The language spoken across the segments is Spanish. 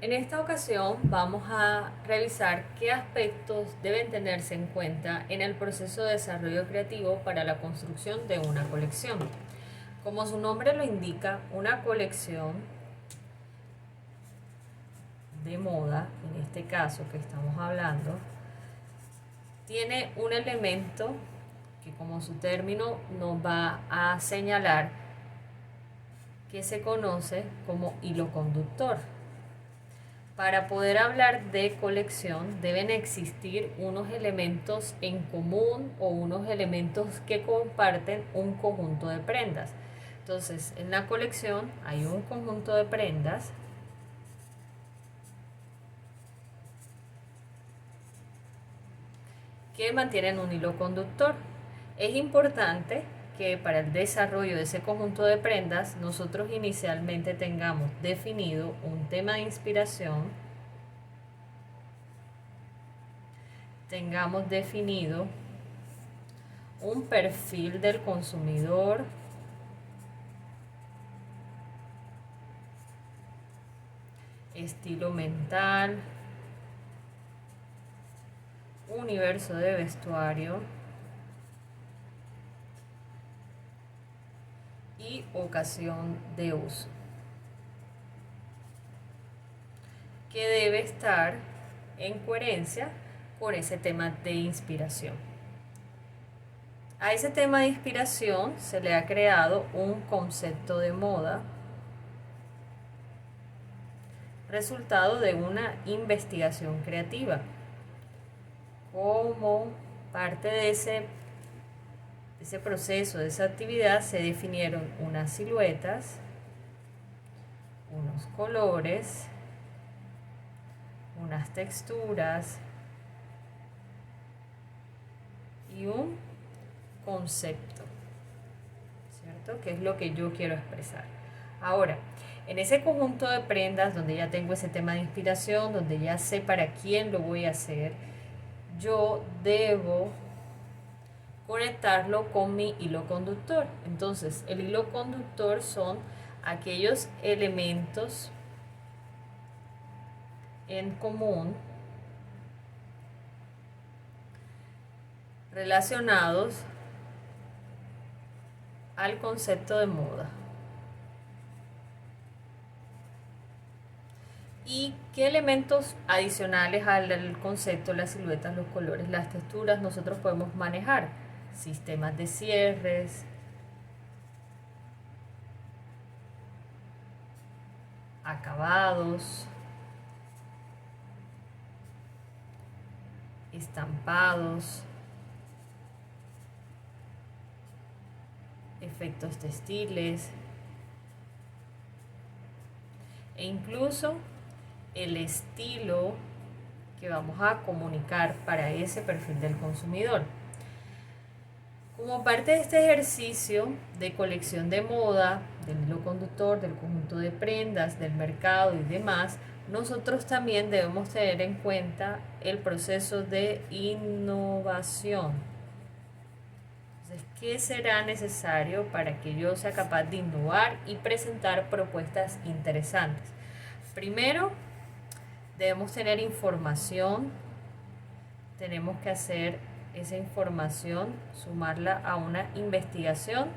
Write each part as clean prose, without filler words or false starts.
En esta ocasión vamos a revisar qué aspectos deben tenerse en cuenta en el proceso de desarrollo creativo para la construcción de una colección. Como su nombre lo indica, una colección de moda, en este caso que estamos hablando, tiene un elemento que, como su término nos va a señalar, que se conoce como hilo conductor. Para poder hablar de colección deben existir unos elementos en común o unos elementos que comparten un conjunto de prendas. Entonces, en la colección hay un conjunto de prendas que mantienen un hilo conductor. Es importante que para el desarrollo de ese conjunto de prendas nosotros inicialmente tengamos definido un tema de inspiración, tengamos definido un perfil del consumidor, estilo mental, universo de vestuario y ocasión de uso, que debe estar en coherencia con ese tema de inspiración. A ese tema de inspiración se le ha creado un concepto de moda, resultado de una investigación creativa. Como parte de ese proceso, de esa actividad, se definieron unas siluetas, unos colores, unas texturas y un concepto, ¿cierto? Que es lo que yo quiero expresar. Ahora, en ese conjunto de prendas donde ya tengo ese tema de inspiración, donde ya sé para quién lo voy a hacer, yo debo conectarlo con mi hilo conductor. Entonces, el hilo conductor son aquellos elementos en común relacionados al concepto de moda. ¿Y qué elementos adicionales al concepto, las siluetas, los colores, las texturas, nosotros podemos manejar? Sistemas de cierres, acabados, estampados, efectos textiles e incluso el estilo que vamos a comunicar para ese perfil del consumidor. Como parte de este ejercicio de colección de moda, del hilo conductor, del conjunto de prendas, del mercado y demás, nosotros también debemos tener en cuenta el proceso de innovación. Entonces, ¿qué será necesario para que yo sea capaz de innovar y presentar propuestas interesantes? Primero, debemos tener información, tenemos que hacer esa información, sumarla a una investigación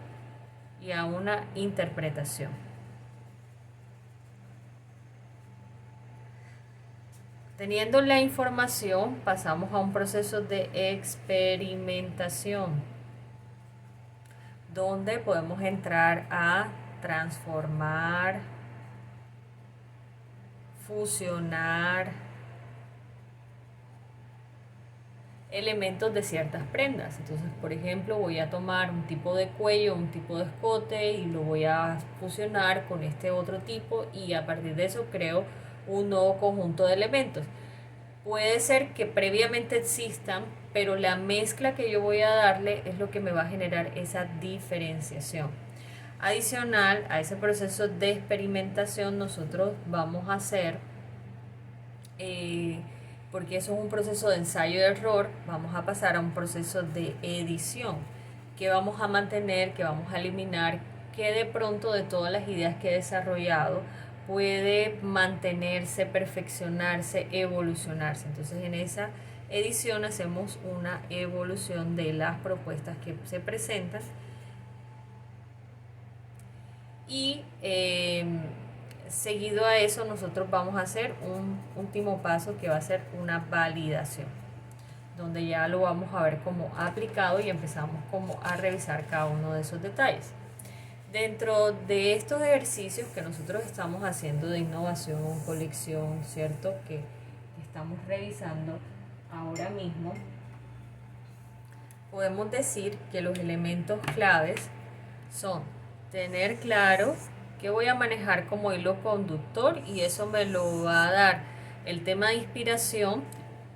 y a una interpretación. Teniendo la información, pasamos a un proceso de experimentación, donde podemos entrar a transformar, fusionar elementos de ciertas prendas. Entonces, por ejemplo, voy a tomar un tipo de cuello, un tipo de escote y lo voy a fusionar con este otro tipo y a partir de eso creo un nuevo conjunto de elementos. Puede ser que previamente existan, pero la mezcla que yo voy a darle es lo que me va a generar esa diferenciación. Adicional a ese proceso de experimentación, nosotros vamos a hacer porque eso es un proceso de ensayo y error, vamos a pasar a un proceso de edición, que vamos a mantener, que vamos a eliminar, que de pronto de todas las ideas que he desarrollado puede mantenerse, perfeccionarse, evolucionarse. Entonces en esa edición hacemos una evolución de las propuestas que se presentan y seguido a eso nosotros vamos a hacer un último paso que va a ser una validación, donde ya lo vamos a ver como aplicado y empezamos como a revisar cada uno de esos detalles. Dentro de estos ejercicios que nosotros estamos haciendo de innovación, colección, ¿cierto? Que estamos revisando ahora mismo, podemos decir que los elementos claves son tener claro qué voy a manejar como hilo conductor, y eso me lo va a dar el tema de inspiración,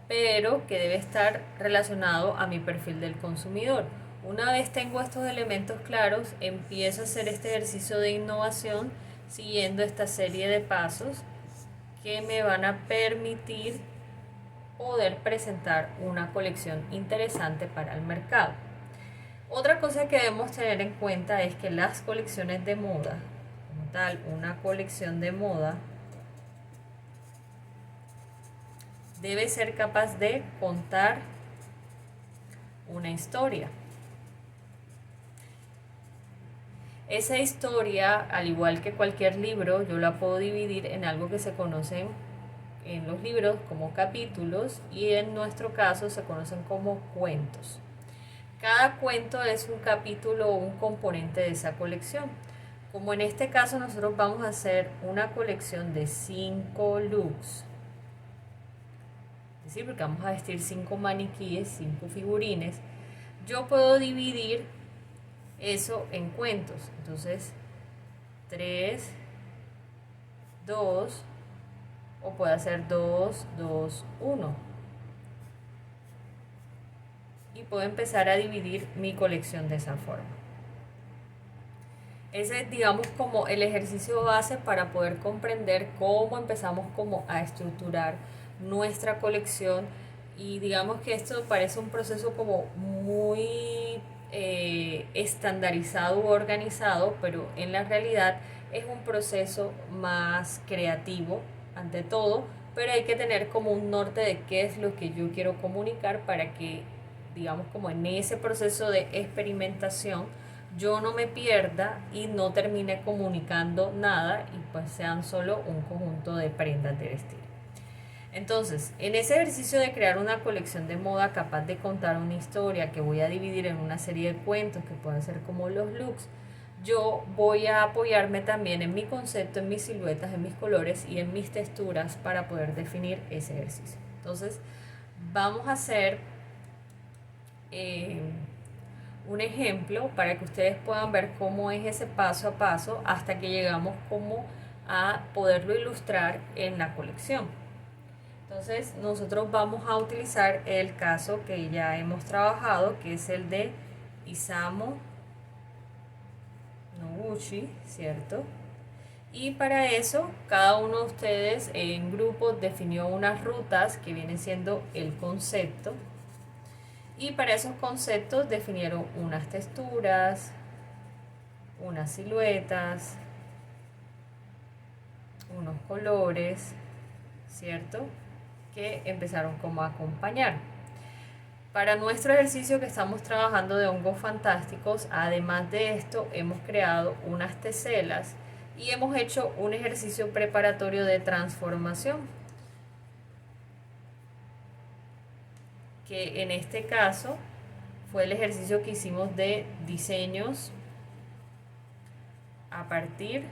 pero que debe estar relacionado a mi perfil del consumidor. Una vez tengo estos elementos claros, empiezo a hacer este ejercicio de innovación siguiendo esta serie de pasos que me van a permitir poder presentar una colección interesante para el mercado. Otra cosa que debemos tener en cuenta es que las colecciones de moda, como tal, una colección de moda debe ser capaz de contar una historia. Esa historia, al igual que cualquier libro, yo la puedo dividir en algo que se conocen en los libros como capítulos, y en nuestro caso se conocen como cuentos. Cada cuento es un capítulo o un componente de esa colección. Como en este caso nosotros vamos a hacer una colección de 5 looks, es decir, porque vamos a vestir 5 maniquíes, 5 figurines, yo puedo dividir eso en cuentos. Entonces 3, 2, o puede hacer 2, 2, 1, y puedo empezar a dividir mi colección de esa forma. Ese es, digamos, como el ejercicio base para poder comprender cómo empezamos como a estructurar nuestra colección. Y digamos que esto parece un proceso como muy estandarizado u organizado, pero en la realidad es un proceso más creativo ante todo, pero hay que tener como un norte de qué es lo que yo quiero comunicar para que, digamos, como en ese proceso de experimentación yo no me pierda y no termine comunicando nada y pues sean solo un conjunto de prendas de vestir. Entonces, en ese ejercicio de crear una colección de moda capaz de contar una historia que voy a dividir en una serie de cuentos que pueden ser como los looks, yo voy a apoyarme también en mi concepto, en mis siluetas, en mis colores y en mis texturas para poder definir ese ejercicio. Entonces, vamos a hacer un ejemplo para que ustedes puedan ver cómo es ese paso a paso hasta que llegamos como a poderlo ilustrar en la colección. Entonces nosotros vamos a utilizar el caso que ya hemos trabajado, que es el de Isamu Noguchi, ¿cierto? Y para eso cada uno de ustedes en grupo definió unas rutas que vienen siendo el concepto, y para esos conceptos definieron unas texturas, unas siluetas, unos colores, ¿cierto? Que empezaron como a acompañar. Para nuestro ejercicio que estamos trabajando de hongos fantásticos, además de esto, hemos creado unas teselas y hemos hecho un ejercicio preparatorio de transformación, que en este caso fue el ejercicio que hicimos de diseños a partir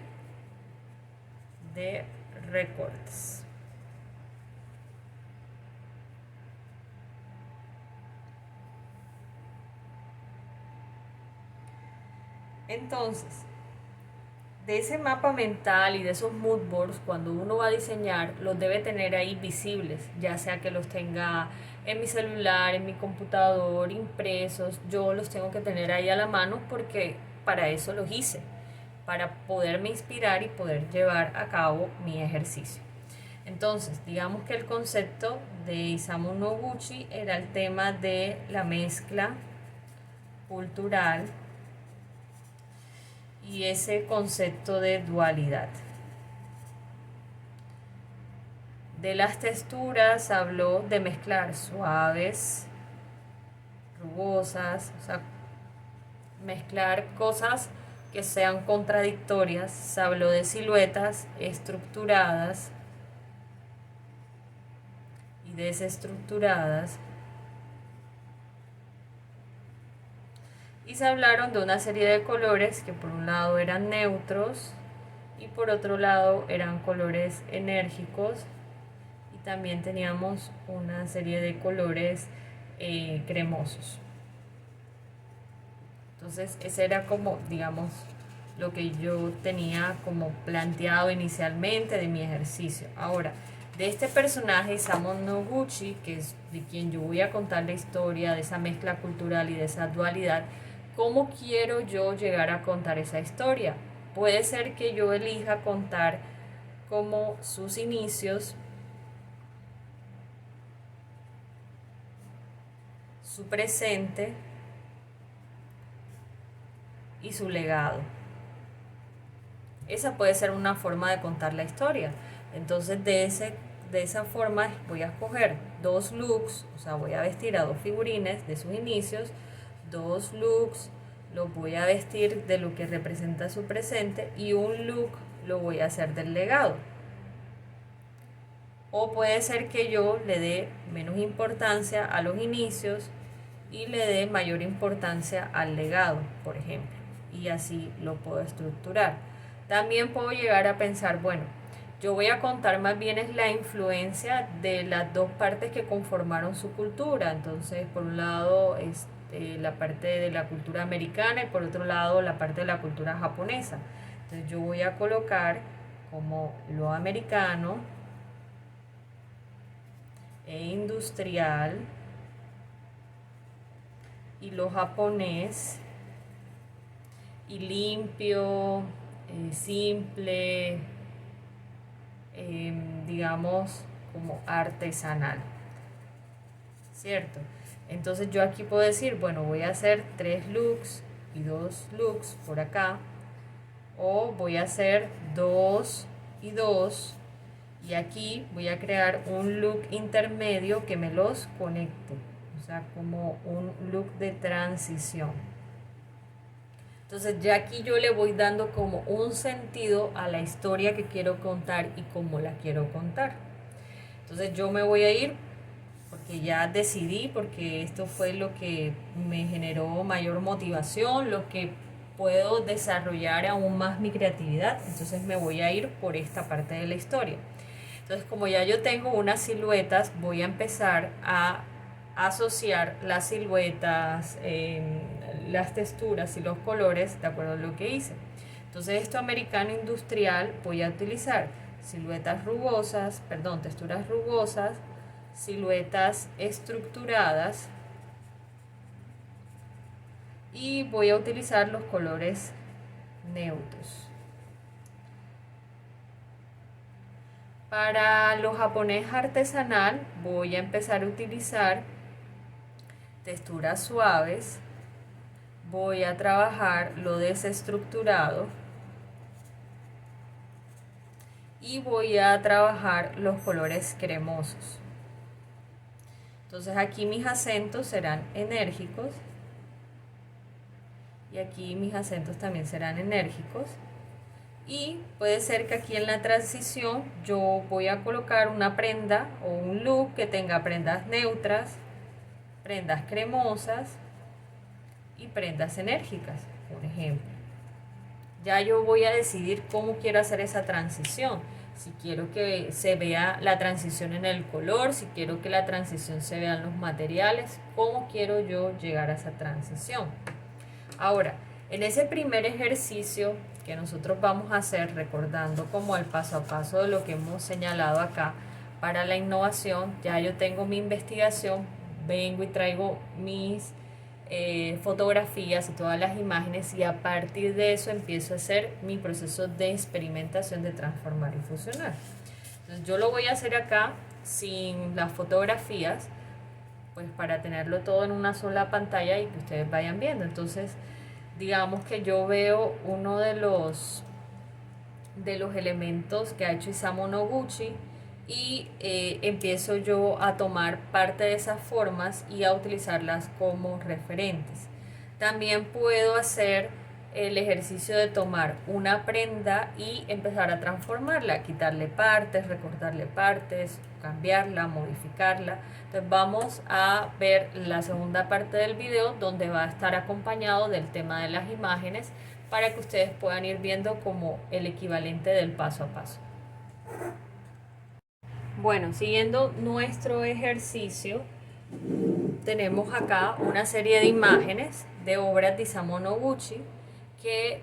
de recortes. Entonces, de ese mapa mental y de esos mood boards, cuando uno va a diseñar, los debe tener ahí visibles, ya sea que los tenga en mi celular, en mi computador, impresos. Yo los tengo que tener ahí a la mano porque para eso los hice, para poderme inspirar y poder llevar a cabo mi ejercicio. Entonces, digamos que el concepto de Isamu Noguchi era el tema de la mezcla cultural y ese concepto de dualidad. De las texturas habló de mezclar suaves, rugosas, o sea, mezclar cosas que sean contradictorias. Se habló de siluetas estructuradas y desestructuradas. Y se hablaron de una serie de colores que por un lado eran neutros y por otro lado eran colores enérgicos, y también teníamos una serie de colores cremosos. Entonces ese era como, digamos, lo que yo tenía como planteado inicialmente de mi ejercicio. Ahora, de este personaje Isamu Noguchi, que es de quien yo voy a contar la historia, de esa mezcla cultural y de esa dualidad, ¿cómo quiero yo llegar a contar esa historia? Puede ser que yo elija contar como sus inicios, su presente y su legado. Esa puede ser una forma de contar la historia. Entonces de esa forma voy a escoger dos looks, o sea, voy a vestir a dos figurines de sus inicios, dos looks los voy a vestir de lo que representa su presente y un look lo voy a hacer del legado. O puede ser que yo le dé menos importancia a los inicios y le dé mayor importancia al legado, por ejemplo, y así lo puedo estructurar. También puedo llegar a pensar, bueno, yo voy a contar más bien es la influencia de las dos partes que conformaron su cultura. Entonces, por un lado, la parte de la cultura americana y por otro lado, la parte de la cultura japonesa. Entonces, yo voy a colocar como lo americano e industrial y lo japonés y limpio, simple, digamos como artesanal, ¿cierto? Entonces yo aquí puedo decir, bueno, voy a hacer 3 looks y 2 looks por acá, o voy a hacer 2 y 2, y aquí voy a crear un look intermedio que me los conecte, o sea, como un look de transición. Entonces ya aquí yo le voy dando como un sentido a la historia que quiero contar y cómo la quiero contar. Entonces yo me voy a ir porque ya decidí, porque esto fue lo que me generó mayor motivación, lo que puedo desarrollar aún más mi creatividad. Entonces me voy a ir por esta parte de la historia. Entonces como ya yo tengo unas siluetas, voy a empezar a asociar las siluetas, las texturas y los colores de acuerdo a lo que hice. Entonces esto americano industrial voy a utilizar siluetas rugosas, perdón, texturas rugosas, siluetas estructuradas, y voy a utilizar los colores neutros. Para lo japonés artesanal voy a empezar a utilizar texturas suaves, voy a trabajar lo desestructurado y voy a trabajar los colores cremosos. Entonces aquí mis acentos serán enérgicos y aquí mis acentos también serán enérgicos. Y puede ser que aquí en la transición yo voy a colocar una prenda o un look que tenga prendas neutras, prendas cremosas y prendas enérgicas, por ejemplo. Ya yo voy a decidir cómo quiero hacer esa transición. Si quiero que se vea la transición en el color, si quiero que la transición se vea en los materiales, cómo quiero yo llegar a esa transición. Ahora, en ese primer ejercicio que nosotros vamos a hacer, recordando como el paso a paso de lo que hemos señalado acá para la innovación, ya yo tengo mi investigación, vengo y traigo mis fotografías y todas las imágenes, y a partir de eso empiezo a hacer mi proceso de experimentación de transformar y fusionar. Entonces yo lo voy a hacer acá sin las fotografías, pues para tenerlo todo en una sola pantalla y que ustedes vayan viendo. Entonces digamos que yo veo uno de los elementos que ha hecho Isamu Noguchi y empiezo yo a tomar parte de esas formas y a utilizarlas como referentes. También puedo hacer el ejercicio de tomar una prenda y empezar a transformarla, quitarle partes, recortarle partes, cambiarla, modificarla. Entonces vamos a ver la segunda parte del video, donde va a estar acompañado del tema de las imágenes, para que ustedes puedan ir viendo como el equivalente del paso a paso. Bueno, siguiendo nuestro ejercicio, tenemos acá una serie de imágenes de obras de Isamu Noguchi que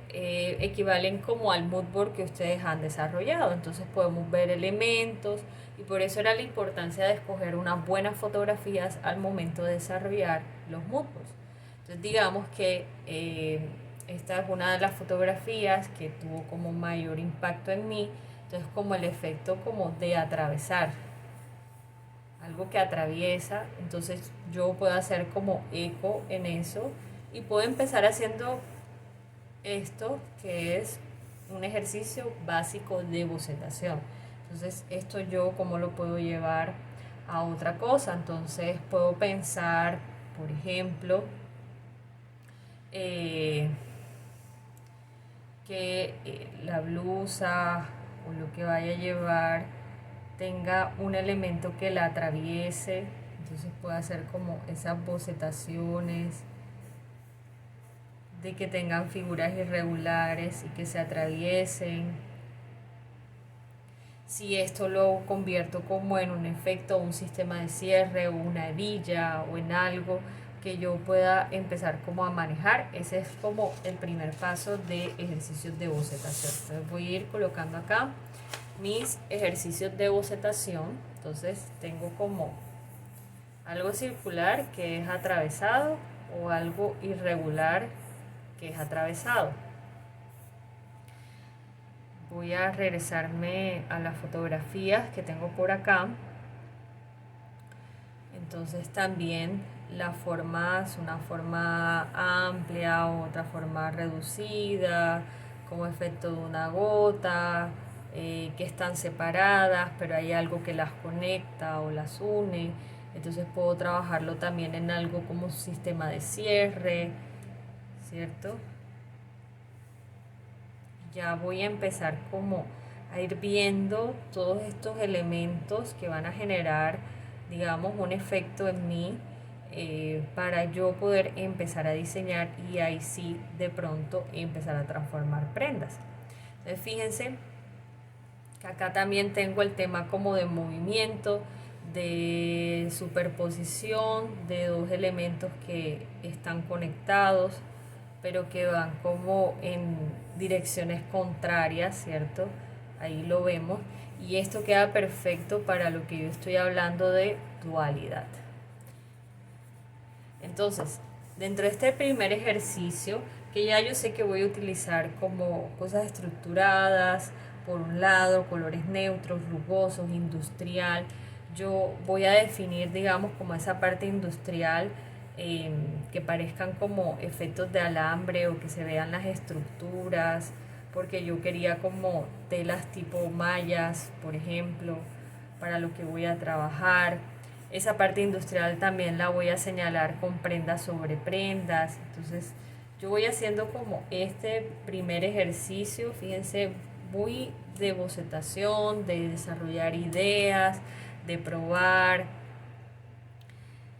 equivalen como al mood board que ustedes han desarrollado. Entonces podemos ver elementos, y por eso era la importancia de escoger unas buenas fotografías al momento de desarrollar los mood boards. Entonces digamos que esta es una de las fotografías que tuvo como mayor impacto en mí. Entonces como el efecto como de atravesar, algo que atraviesa, entonces yo puedo hacer como eco en eso y puedo empezar haciendo esto, que es un ejercicio básico de bocetación. Entonces esto yo cómo lo puedo llevar a otra cosa. Entonces puedo pensar, por ejemplo, que la blusa o lo que vaya a llevar tenga un elemento que la atraviese. Entonces puedo hacer como esas bocetaciones de que tengan figuras irregulares y que se atraviesen. Si esto lo convierto como en un efecto, un sistema de cierre o una hebilla o en algo que yo pueda empezar como a manejar, ese es como el primer paso de ejercicios de bocetación. Entonces voy a ir colocando acá mis ejercicios de bocetación. Entonces tengo como algo circular que es atravesado o algo irregular que es atravesado. Voy a regresarme a las fotografías que tengo por acá. Entonces también la forma es una forma amplia, otra forma reducida, como efecto de una gota, que están separadas, pero hay algo que las conecta o las une. Entonces puedo trabajarlo también en algo como un sistema de cierre, ¿cierto? Ya voy a empezar como a ir viendo todos estos elementos que van a generar, digamos, un efecto en mí, para yo poder empezar a diseñar y ahí sí de pronto empezar a transformar prendas. Entonces fíjense que acá también tengo el tema como de movimiento, de superposición de dos elementos que están conectados, pero que van como en direcciones contrarias, ¿cierto? Ahí lo vemos. Y esto queda perfecto para lo que yo estoy hablando de dualidad. Entonces, dentro de este primer ejercicio, que ya yo sé que voy a utilizar como cosas estructuradas, por un lado, colores neutros, rugosos, industrial, yo voy a definir, digamos, como esa parte industrial, que parezcan como efectos de alambre o que se vean las estructuras, porque yo quería como telas tipo mallas, por ejemplo, para lo que voy a trabajar. Esa parte industrial también la voy a señalar con prendas sobre prendas. Entonces yo voy haciendo como este primer ejercicio, fíjense, muy de bocetación, de desarrollar ideas, de probar,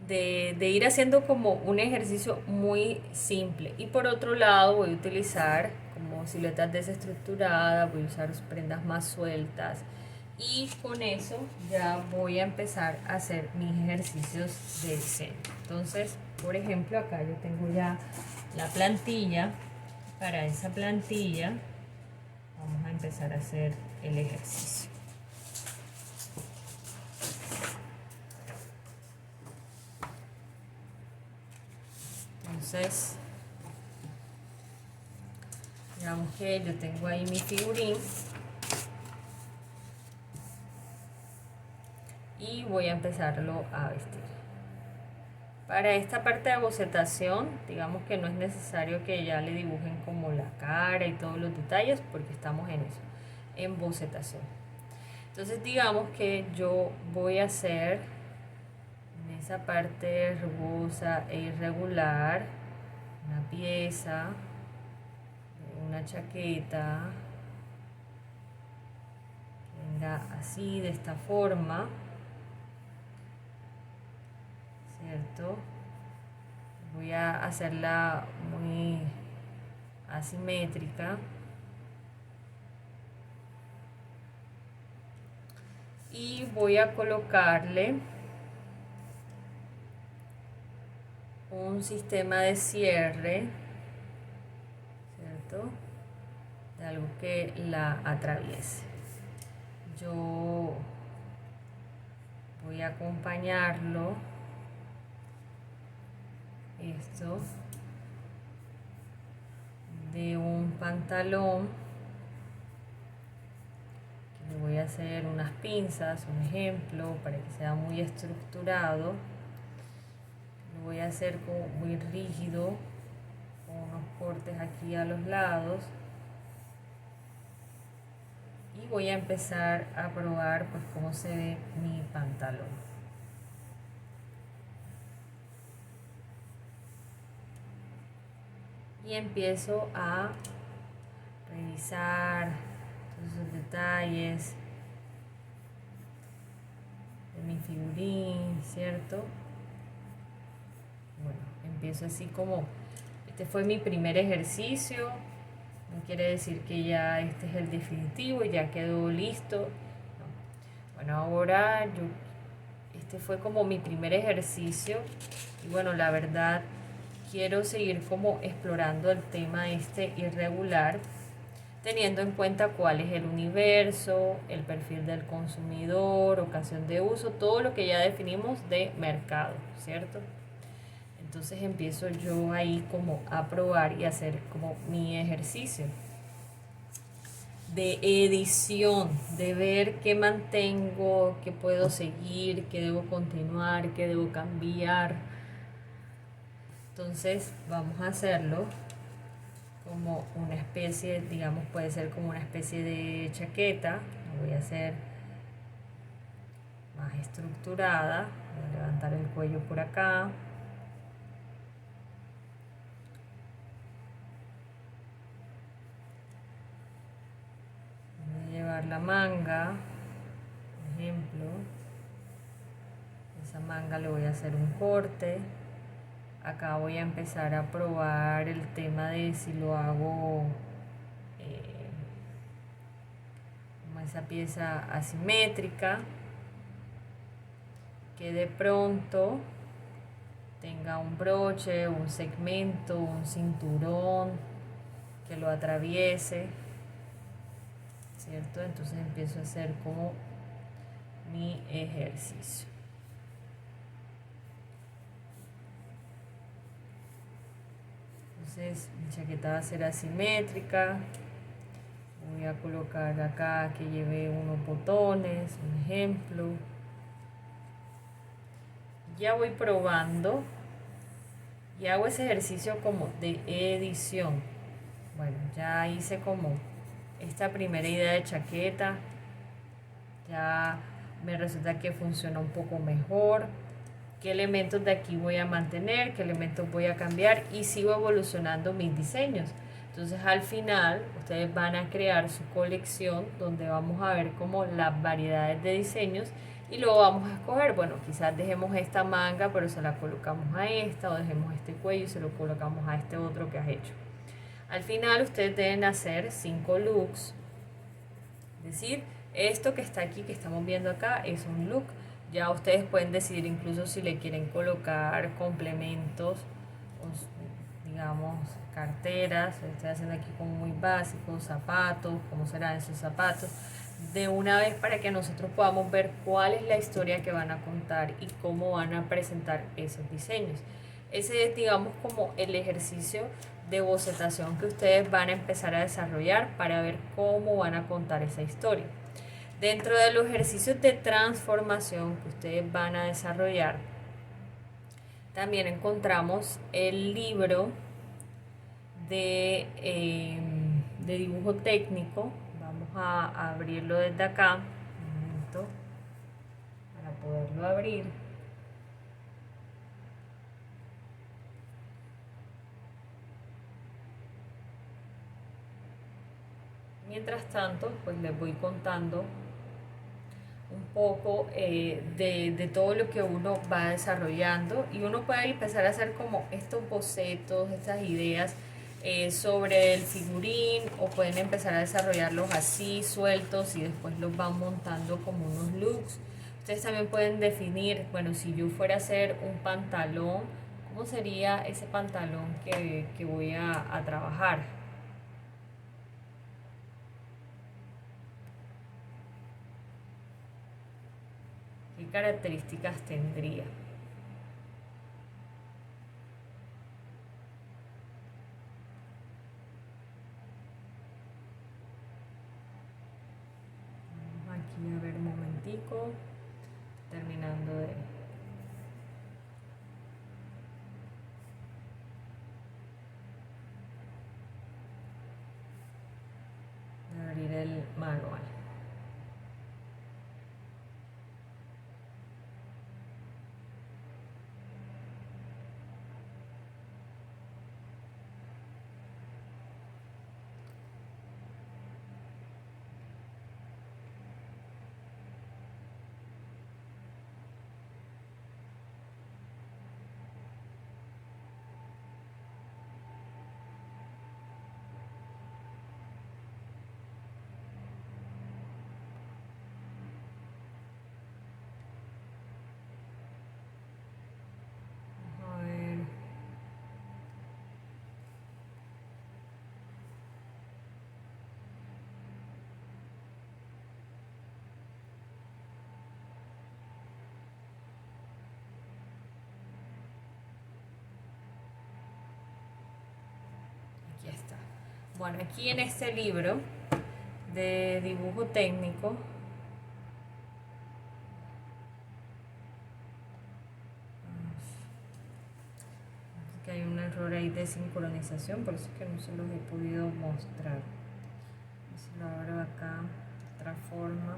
de ir haciendo como un ejercicio muy simple. Y por otro lado voy a utilizar como siluetas desestructuradas, voy a usar prendas más sueltas, y con eso ya voy a empezar a hacer mis ejercicios de diseño. Entonces, por ejemplo, acá yo tengo ya la plantilla. Para esa plantilla vamos a empezar a hacer el ejercicio. Entonces, digamos que yo tengo ahí mi figurín y voy a empezarlo a vestir. Para esta parte de bocetación, digamos que no es necesario que ya le dibujen como la cara y todos los detalles, porque estamos en eso, en bocetación. Entonces digamos que yo voy a hacer en esa parte rugosa e irregular una pieza, una chaqueta, que venga así, de esta forma, ¿cierto? Voy a hacerla muy asimétrica. Y voy a colocarle un sistema de cierre, ¿cierto? De algo que la atraviese. Yo voy a acompañarlo, esto, de un pantalón. Le voy a hacer unas pinzas, un ejemplo, para que sea muy estructurado. Lo voy a hacer como muy rígido, con unos cortes aquí a los lados. Y voy a empezar a probar pues cómo se ve mi pantalón. Y empiezo a revisar todos esos detalles de mi figurín, ¿cierto? Bueno, empiezo así como, este fue mi primer ejercicio, no quiere decir que ya este es el definitivo, ya quedó listo. No. Bueno, ahora este fue como mi primer ejercicio y bueno, la verdad quiero seguir como explorando el tema este irregular, teniendo en cuenta cuál es el universo, el perfil del consumidor, ocasión de uso, todo lo que ya definimos de mercado, ¿cierto? Entonces empiezo yo ahí como a probar y hacer como mi ejercicio de edición, de ver qué mantengo, qué puedo seguir, qué debo continuar, qué debo cambiar. Entonces vamos a hacerlo como una especie, digamos, puede ser como una especie de chaqueta. Lo voy a hacer más estructurada. Voy a levantar el cuello por acá. Voy a llevar la manga, por ejemplo. Esa manga le voy a hacer un corte. Acá voy a empezar a probar el tema de si lo hago como esa pieza asimétrica, que de pronto tenga un broche, un segmento, un cinturón que lo atraviese, ¿cierto? Entonces empiezo a hacer como mi ejercicio. Entonces mi chaqueta va a ser asimétrica. Voy a colocar acá que lleve unos botones, un ejemplo. Ya voy probando y hago ese ejercicio como de edición. Bueno, ya hice como esta primera idea de chaqueta. Ya me resulta que funciona un poco mejor. Qué elementos de aquí voy a mantener, qué elementos voy a cambiar y sigo evolucionando mis diseños. Entonces al final ustedes van a crear su colección donde vamos a ver como las variedades de diseños y luego vamos a escoger, bueno, quizás dejemos esta manga pero se la colocamos a esta, o dejemos este cuello y se lo colocamos a este otro que has hecho. Al final ustedes deben hacer 5 looks, es decir, esto que está aquí, que estamos viendo acá, es un look. Ya ustedes pueden decidir incluso si le quieren colocar complementos, digamos, carteras. Estoy haciendo aquí como muy básicos, zapatos, cómo serán esos zapatos. De una vez para que nosotros podamos ver cuál es la historia que van a contar y cómo van a presentar esos diseños. Ese es, digamos, como el ejercicio de bocetación que ustedes van a empezar a desarrollar para ver cómo van a contar esa historia. Dentro de los ejercicios de transformación que ustedes van a desarrollar, también encontramos el libro de dibujo técnico. Vamos a abrirlo desde acá. formato para poderlo abrir. Mientras tanto, pues les voy contando un poco de todo lo que uno va desarrollando, y uno puede empezar a hacer como estos bocetos, estas ideas sobre el figurín, o pueden empezar a desarrollarlos así sueltos y después los van montando como unos looks. Ustedes también pueden definir, bueno, si yo fuera a hacer un pantalón, ¿cómo sería ese pantalón que voy a trabajar? ¿Qué características tendría? Vamos aquí a ver un momentico, terminando de abrir el manual. A ver. Aquí está. Bueno, aquí en este libro de dibujo técnico, que hay un error ahí de sincronización, por eso es que no se los he podido mostrar. Si lo abro acá, de otra forma.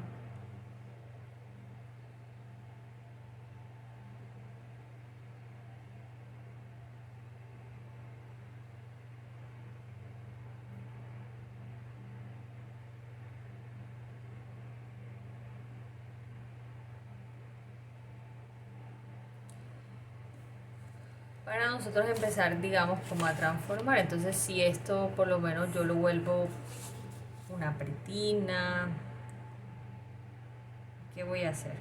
Para nosotros empezar, digamos, como a transformar. Entonces, si esto por lo menos yo lo vuelvo una pretina, ¿qué voy a hacer?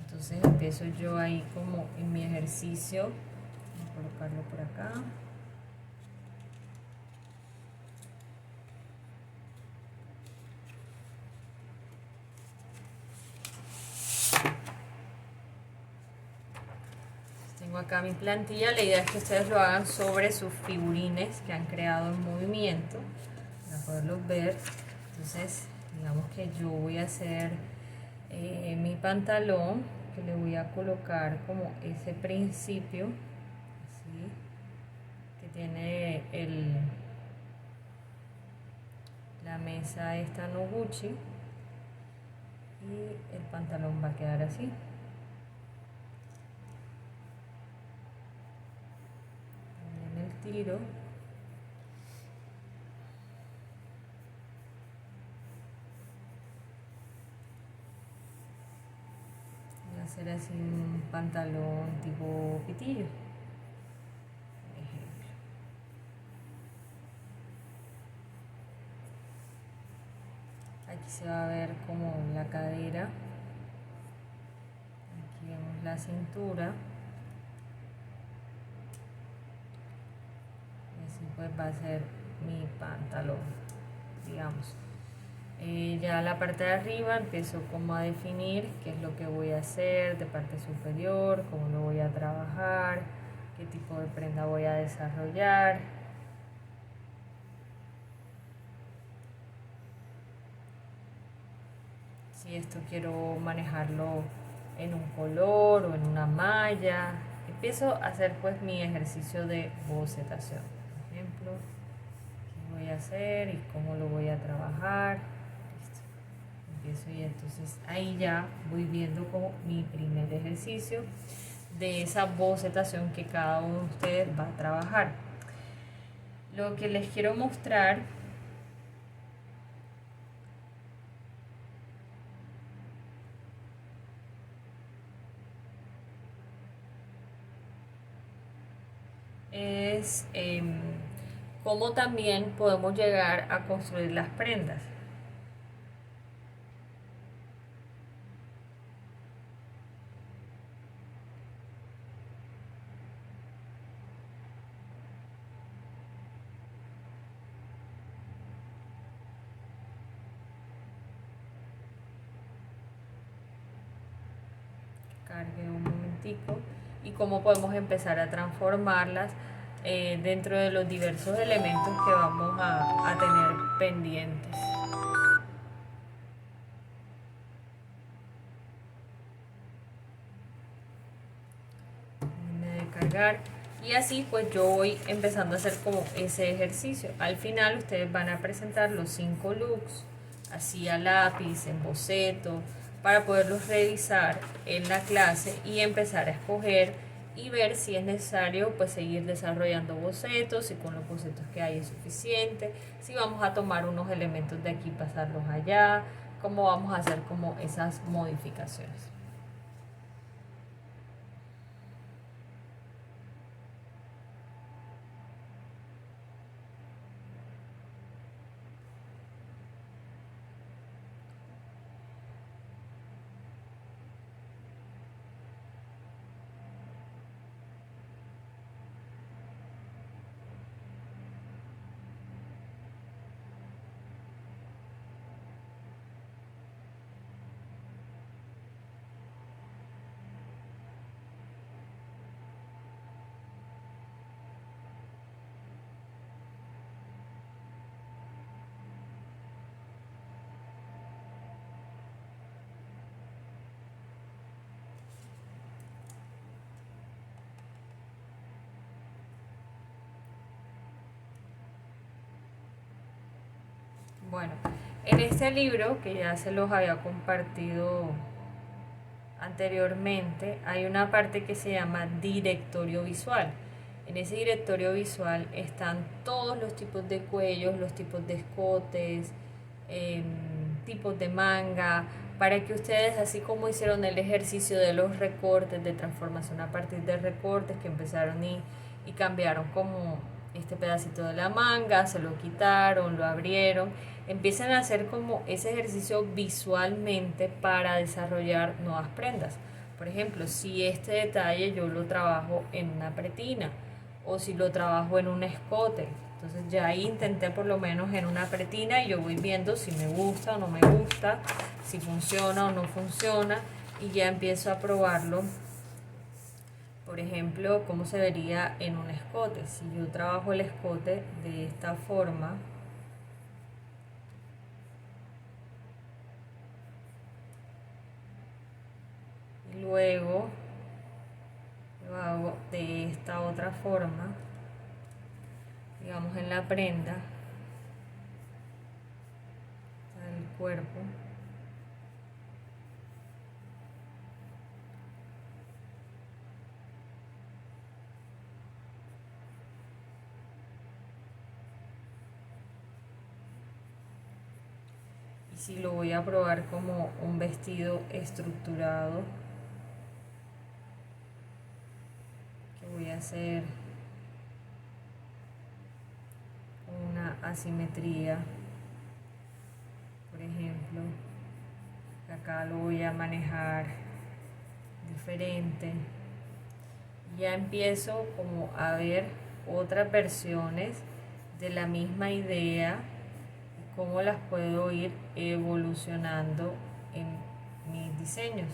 Entonces empiezo yo ahí como en mi ejercicio. Voy a colocarlo por acá. Tengo acá mi plantilla. La idea es que ustedes lo hagan sobre sus figurines que han creado en movimiento para poderlos ver. Entonces, digamos que yo voy a hacer mi pantalón, que le voy a colocar como ese principio, ¿sí? Que tiene la mesa esta Noguchi, y el pantalón va a quedar así. También el tiro. Voy a hacer así un pantalón tipo pitillo. Aquí se va a ver como la cadera, aquí vemos la cintura, y así pues va a ser mi pantalón, digamos. Ya la parte de arriba empiezo como a definir qué es lo que voy a hacer de parte superior, cómo lo voy a trabajar, qué tipo de prenda voy a desarrollar. Si esto quiero manejarlo en un color o en una malla, empiezo a hacer pues mi ejercicio de bocetación. Por ejemplo, qué voy a hacer y cómo lo voy a trabajar. Listo. Empiezo y entonces ahí ya voy viendo como mi primer ejercicio de esa bocetación que cada uno de ustedes va a trabajar. Lo que les quiero mostrar es cómo también podemos llegar a construir las prendas. Cargue un momentico y cómo podemos empezar a transformarlas dentro de los diversos elementos que vamos a tener pendientes. De cargar y así pues yo voy empezando a hacer como ese ejercicio. Al final ustedes van a presentar los 5 looks así a lápiz, en boceto, para poderlos revisar en la clase y empezar a escoger y ver si es necesario pues seguir desarrollando bocetos, si con los bocetos que hay es suficiente, si vamos a tomar unos elementos de aquí y pasarlos allá, cómo vamos a hacer como esas modificaciones. Bueno, en este libro que ya se los había compartido anteriormente, hay una parte que se llama directorio visual. En ese directorio visual están todos los tipos de cuellos, los tipos de escotes, tipos de manga, para que ustedes, así como hicieron el ejercicio de los recortes, de transformación a partir de recortes que empezaron y cambiaron como este pedacito de la manga, se lo quitaron, lo abrieron, empiezan a hacer como ese ejercicio visualmente para desarrollar nuevas prendas. Por ejemplo, si este detalle yo lo trabajo en una pretina o si lo trabajo en un escote, entonces ya ahí intenté por lo menos en una pretina y yo voy viendo si me gusta o no me gusta, si funciona o no funciona y ya empiezo a probarlo. Por ejemplo, cómo se vería en un escote. Si yo trabajo el escote de esta forma, y luego lo hago de esta otra forma, digamos en la prenda del cuerpo. Y si lo voy a probar como un vestido estructurado, que voy a hacer una asimetría, por ejemplo, acá lo voy a manejar diferente. Ya empiezo como a ver otras versiones de la misma idea y cómo las puedo ir evolucionando en mis diseños.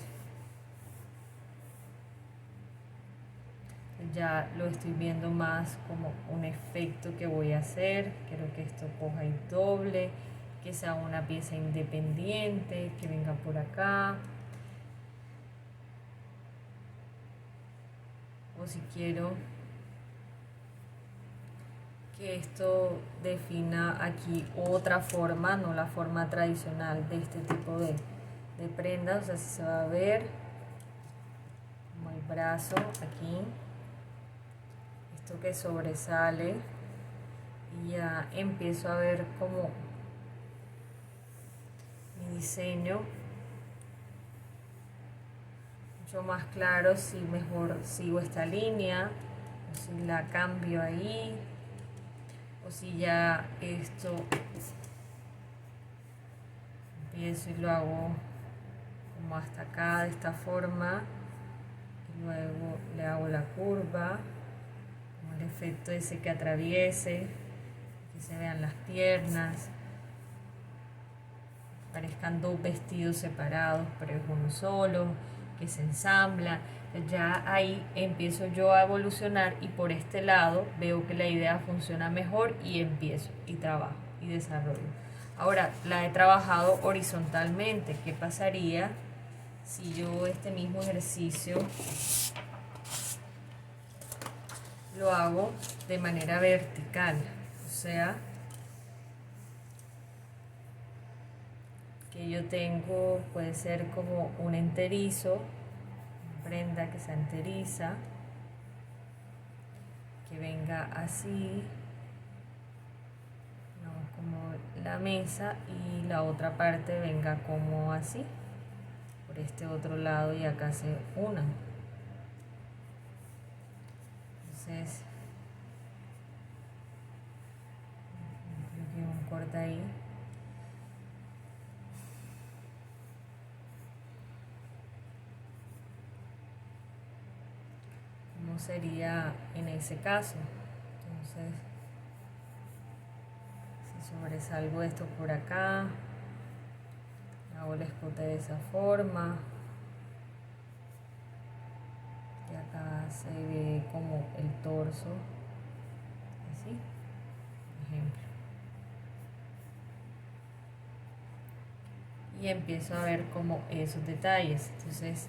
Ya lo estoy viendo más como un efecto que voy a hacer. Quiero que esto coja y doble, que sea una pieza independiente, que venga por acá. o si quiero que esto defina aquí otra forma, no la forma tradicional de este tipo de prendas. O sea, si se va a ver como el brazo aquí, esto que sobresale, y ya empiezo a ver como mi diseño mucho más claro, si mejor sigo esta línea o si la cambio ahí, o si ya esto empiezo y lo hago como hasta acá de esta forma, y luego le hago la curva, como el efecto ese que atraviese, que se vean las piernas, parezcan dos vestidos separados pero es uno solo, que se ensambla. Ya ahí empiezo yo a evolucionar, y por este lado veo que la idea funciona mejor y empiezo y trabajo y desarrollo. Ahora la he trabajado horizontalmente. ¿Qué pasaría si yo este mismo ejercicio lo hago de manera vertical? O sea, que yo tengo, puede ser como un enterizo, una prenda que se enteriza, que venga así, ¿no? Como la mesa, y la otra parte venga como así, por este otro lado, y acá se unan. Entonces, creo que un corte ahí. ¿Cómo sería en ese caso? Entonces, si sobresalgo esto por acá, hago el escote de esa forma, y acá se ve como el torso, así, por ejemplo. Y empiezo a ver como esos detalles. Entonces,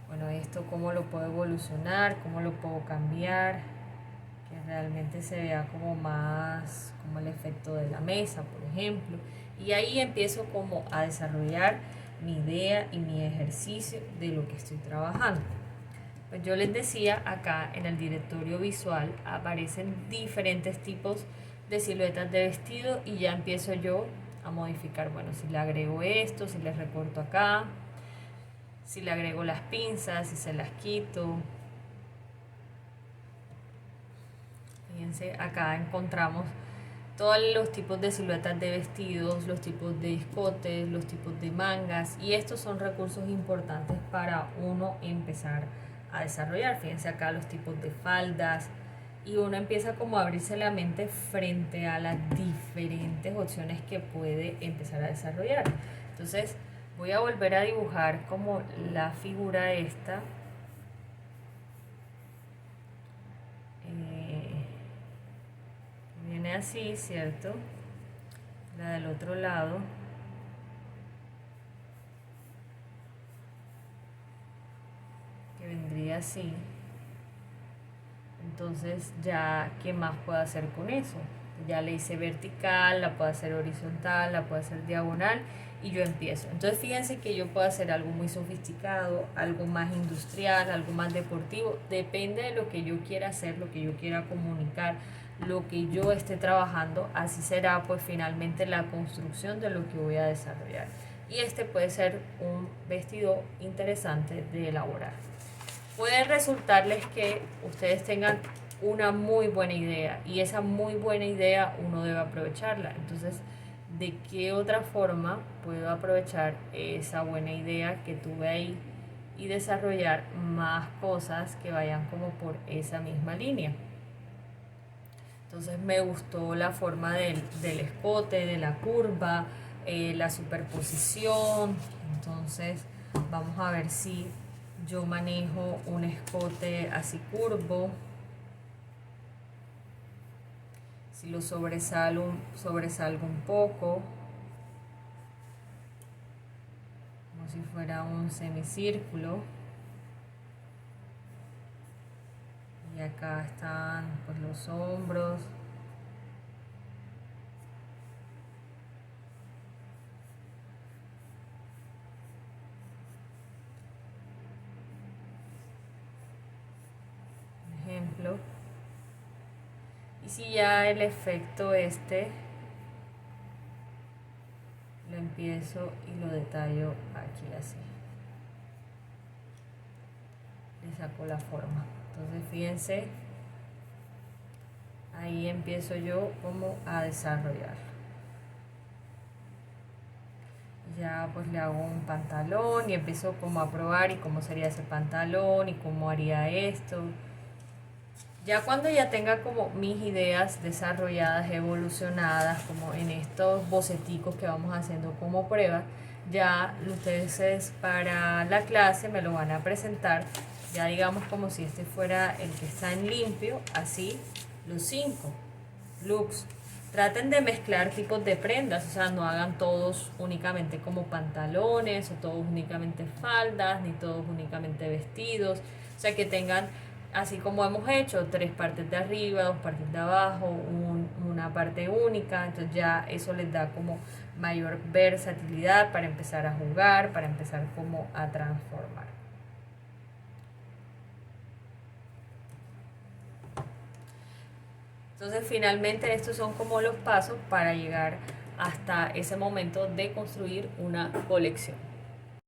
bueno, esto cómo lo puedo evolucionar, cómo lo puedo cambiar, que realmente se vea como más como el efecto de la mesa, por ejemplo. Y ahí empiezo como a desarrollar mi idea y mi ejercicio de lo que estoy trabajando. Pues yo les decía, acá en el directorio visual aparecen diferentes tipos de siluetas de vestido, y ya empiezo yo a modificar. Bueno, si le agrego esto, si le recorto acá, si le agrego las pinzas, si se las quito. Fíjense, acá encontramos todos los tipos de siluetas de vestidos, los tipos de escotes, los tipos de mangas, y estos son recursos importantes para uno empezar a desarrollar. Fíjense acá los tipos de faldas, y uno empieza como a abrirse la mente frente a las diferentes opciones que puede empezar a desarrollar. Entonces voy a volver a dibujar como la figura esta. Viene así, ¿cierto? La del otro lado. Que vendría así. Entonces ya, ¿qué más puedo hacer con eso? Ya le hice vertical, la puedo hacer horizontal, la puedo hacer diagonal, y yo empiezo. Entonces fíjense que yo puedo hacer algo muy sofisticado, algo más industrial, algo más deportivo. Depende de lo que yo quiera hacer, lo que yo quiera comunicar, lo que yo esté trabajando. Así será pues finalmente la construcción de lo que voy a desarrollar. Y este puede ser un vestido interesante de elaborar. Puede resultarles que ustedes tengan una muy buena idea, y esa muy buena idea uno debe aprovecharla. Entonces, ¿de qué otra forma puedo aprovechar esa buena idea que tuve ahí y desarrollar más cosas que vayan como por esa misma línea? Entonces me gustó la forma del escote, de la curva, la superposición. Entonces vamos a ver si yo manejo un escote así curvo, si lo sobresalgo un poco, como si fuera un semicírculo. acá están pues los hombros. Ejemplo. Y si ya el efecto lo empiezo y lo detallo aquí así, le saco la forma. Entonces fíjense, ahí empiezo yo como a desarrollar. Ya pues le hago un pantalón y empiezo como a probar y cómo sería ese pantalón y cómo haría esto. Ya cuando ya tenga como mis ideas desarrolladas, evolucionadas, como en estos boceticos que vamos haciendo como prueba, ya ustedes para la clase me lo van a presentar, ya digamos como si este fuera el que está en limpio, así, los 5 looks. Traten de mezclar tipos de prendas, o sea, no hagan todos únicamente como pantalones, o todos únicamente faldas, ni todos únicamente vestidos, o sea, que tengan, así como hemos hecho, 3 partes de arriba, 2 partes de abajo, una parte única, entonces ya eso les da como mayor versatilidad para empezar a jugar, para empezar como a transformar. Entonces finalmente estos son como los pasos para llegar hasta ese momento de construir una colección.